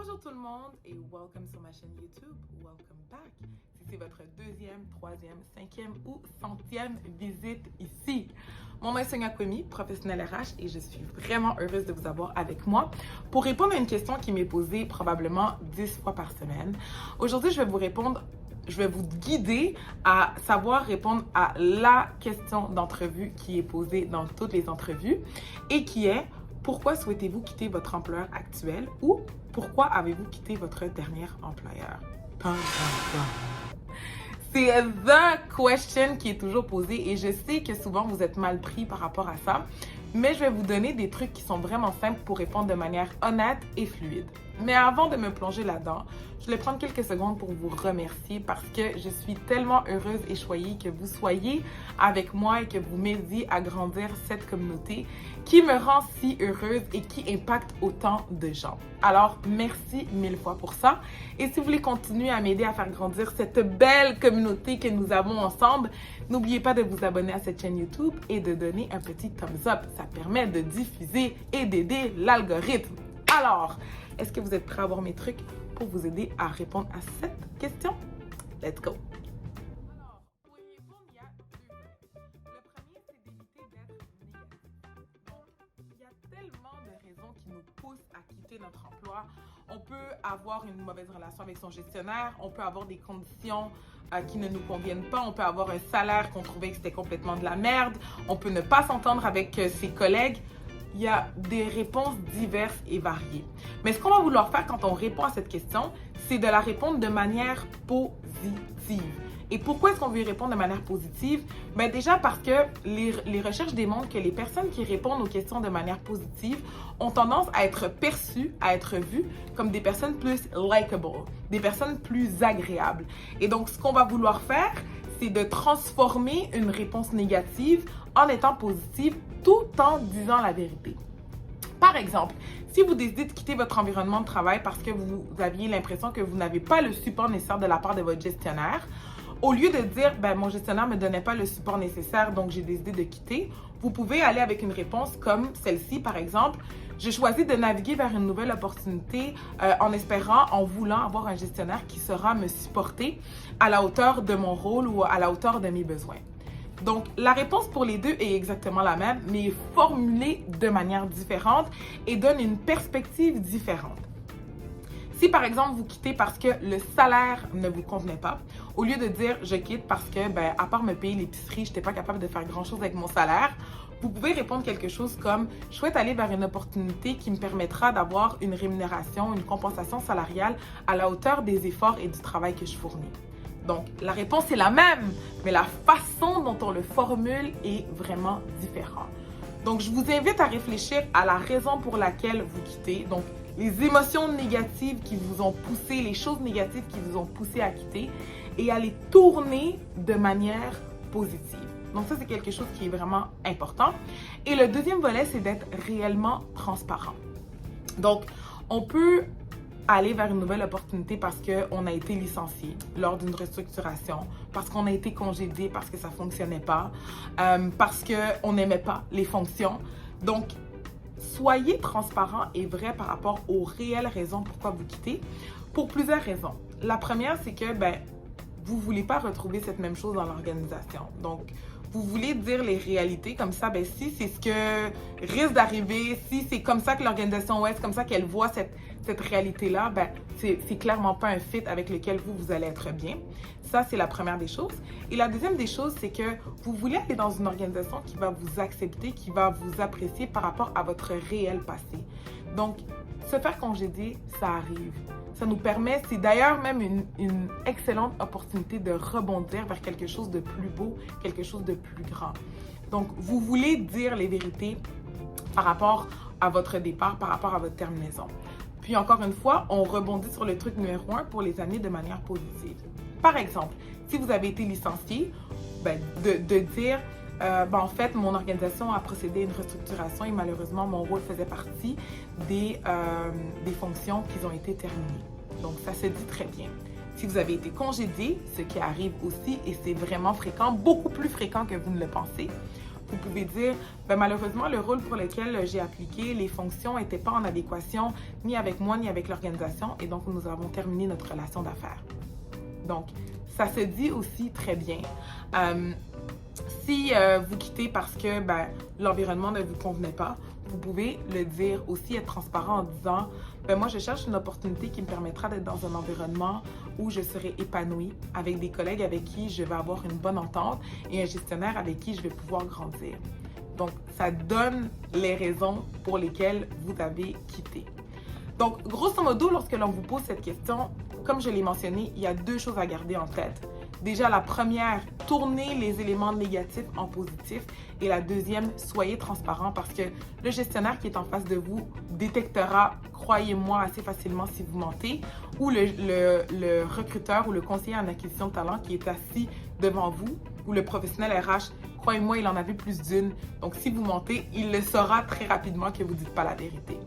Bonjour tout le monde et welcome sur ma chaîne YouTube, welcome back. Si c'est votre deuxième, troisième, cinquième ou centième visite ici. Mon nom est Sonia Kwemi, professionnelle RH et je suis vraiment heureuse de vous avoir avec moi pour répondre à une question qui m'est posée probablement 10 fois par semaine. Aujourd'hui, je vais vous guider à savoir répondre à la question d'entrevue qui est posée dans toutes les entrevues et qui est: pourquoi souhaitez-vous quitter votre employeur actuel ou pourquoi avez-vous quitté votre dernier employeur? C'est the question qui est toujours posée et je sais que souvent vous êtes mal pris par rapport à ça, mais je vais vous donner des trucs qui sont vraiment simples pour répondre de manière honnête et fluide. Mais avant de me plonger là-dedans, je vais prendre quelques secondes pour vous remercier parce que je suis tellement heureuse et choyée que vous soyez avec moi et que vous m'aidiez à grandir cette communauté qui me rend si heureuse et qui impacte autant de gens. Alors, merci mille fois pour ça. Et si vous voulez continuer à m'aider à faire grandir cette belle communauté que nous avons ensemble, n'oubliez pas de vous abonner à cette chaîne YouTube et de donner un petit thumbs up. Ça permet de diffuser et d'aider l'algorithme. Alors, est-ce que vous êtes prêts à voir mes trucs pour vous aider à répondre à cette question? Let's go! Alors, pour y répondre, il y a deux volets. Le premier, c'est d'éviter d'être négatif. Donc, il y a tellement de raisons qui nous poussent à quitter notre emploi. On peut avoir une mauvaise relation avec son gestionnaire, on peut avoir des conditions qui ne nous conviennent pas, on peut avoir un salaire qu'on trouvait que c'était complètement de la merde, on peut ne pas s'entendre avec ses collègues. Il y a des réponses diverses et variées. Mais ce qu'on va vouloir faire quand on répond à cette question, c'est de la répondre de manière positive. Et pourquoi est-ce qu'on veut y répondre de manière positive? Bien déjà parce que les recherches démontrent que les personnes qui répondent aux questions de manière positive ont tendance à être perçues, à être vues comme des personnes plus likable, des personnes plus agréables. Et donc, ce qu'on va vouloir faire, c'est de transformer une réponse négative en étant positive tout en disant la vérité. Par exemple, si vous décidez de quitter votre environnement de travail parce que vous aviez l'impression que vous n'avez pas le support nécessaire de la part de votre gestionnaire, au lieu de dire « mon gestionnaire ne me donnait pas le support nécessaire, donc j'ai décidé de quitter », vous pouvez aller avec une réponse comme celle-ci, par exemple. J'ai choisi de naviguer vers une nouvelle opportunité en espérant, en voulant avoir un gestionnaire qui saura me supporter à la hauteur de mon rôle ou à la hauteur de mes besoins. Donc, la réponse pour les deux est exactement la même, mais formulée de manière différente et donne une perspective différente. Si par exemple vous quittez parce que le salaire ne vous convenait pas, au lieu de dire je quitte parce que à part me payer l'épicerie, je n'étais pas capable de faire grand chose avec mon salaire, vous pouvez répondre quelque chose comme je souhaite aller vers une opportunité qui me permettra d'avoir une rémunération, une compensation salariale à la hauteur des efforts et du travail que je fournis. Donc, la réponse est la même, mais la façon dont on le formule est vraiment différente. Donc, je vous invite à réfléchir à la raison pour laquelle vous quittez. Donc, les émotions négatives qui vous ont poussé, les choses négatives qui vous ont poussé à quitter et à les tourner de manière positive. Donc, ça, c'est quelque chose qui est vraiment important. Et le deuxième volet, c'est d'être réellement transparent. Donc, on peut aller vers une nouvelle opportunité parce qu'on a été licencié lors d'une restructuration, parce qu'on a été congédié, parce que ça ne fonctionnait pas, parce qu'on n'aimait pas les fonctions. Donc, soyez transparent et vrai par rapport aux réelles raisons pourquoi vous quittez, pour plusieurs raisons. La première, c'est que vous ne voulez pas retrouver cette même chose dans l'organisation. Donc, vous voulez dire les réalités comme ça, si c'est ce que risque d'arriver, si c'est comme ça que l'organisation est, comme ça qu'elle voit cette réalité-là, c'est clairement pas un fit avec lequel vous allez être bien. Ça, c'est la première des choses. Et la deuxième des choses, c'est que vous voulez aller dans une organisation qui va vous accepter, qui va vous apprécier par rapport à votre réel passé. Donc, se faire congédier, ça arrive. Ça nous permet, c'est d'ailleurs même une excellente opportunité de rebondir vers quelque chose de plus beau, quelque chose de plus grand. Donc, vous voulez dire les vérités par rapport à votre départ, par rapport à votre terminaison. Puis encore une fois, on rebondit sur le truc numéro 1 pour les amener de manière positive. Par exemple, si vous avez été licencié, de dire en fait, mon organisation a procédé à une restructuration et malheureusement, mon rôle faisait partie des fonctions qui ont été terminées. Donc, ça se dit très bien. Si vous avez été congédié, ce qui arrive aussi, et c'est vraiment fréquent, beaucoup plus fréquent que vous ne le pensez, vous pouvez dire, ben, malheureusement, le rôle pour lequel j'ai appliqué, les fonctions n'étaient pas en adéquation ni avec moi ni avec l'organisation et donc nous avons terminé notre relation d'affaires. Donc, ça se dit aussi très bien. Si vous quittez parce que l'environnement ne vous convenait pas, vous pouvez le dire aussi, être transparent en disant moi je cherche une opportunité qui me permettra d'être dans un environnement où je serai épanouie, avec des collègues avec qui je vais avoir une bonne entente et un gestionnaire avec qui je vais pouvoir grandir. Donc, ça donne les raisons pour lesquelles vous avez quitté. Donc, grosso modo, lorsque l'on vous pose cette question, comme je l'ai mentionné, il y a deux choses à garder en tête. Déjà, la première, tournez les éléments négatifs en positif. Et la deuxième, soyez transparent parce que le gestionnaire qui est en face de vous détectera, croyez-moi, assez facilement si vous mentez, ou le recruteur ou le conseiller en acquisition de talent qui est assis devant vous, ou le professionnel RH, croyez-moi, il en a vu plus d'une. Donc, si vous mentez, il le saura très rapidement que vous ne dites pas la vérité.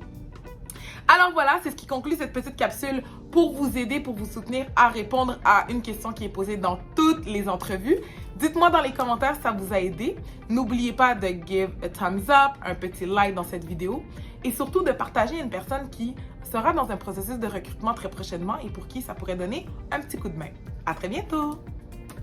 Alors voilà, c'est ce qui conclut cette petite capsule pour vous aider, pour vous soutenir à répondre à une question qui est posée dans toutes les entrevues. Dites-moi dans les commentaires si ça vous a aidé. N'oubliez pas de give a thumbs up, un petit like dans cette vidéo et surtout de partager à une personne qui sera dans un processus de recrutement très prochainement et pour qui ça pourrait donner un petit coup de main. À très bientôt!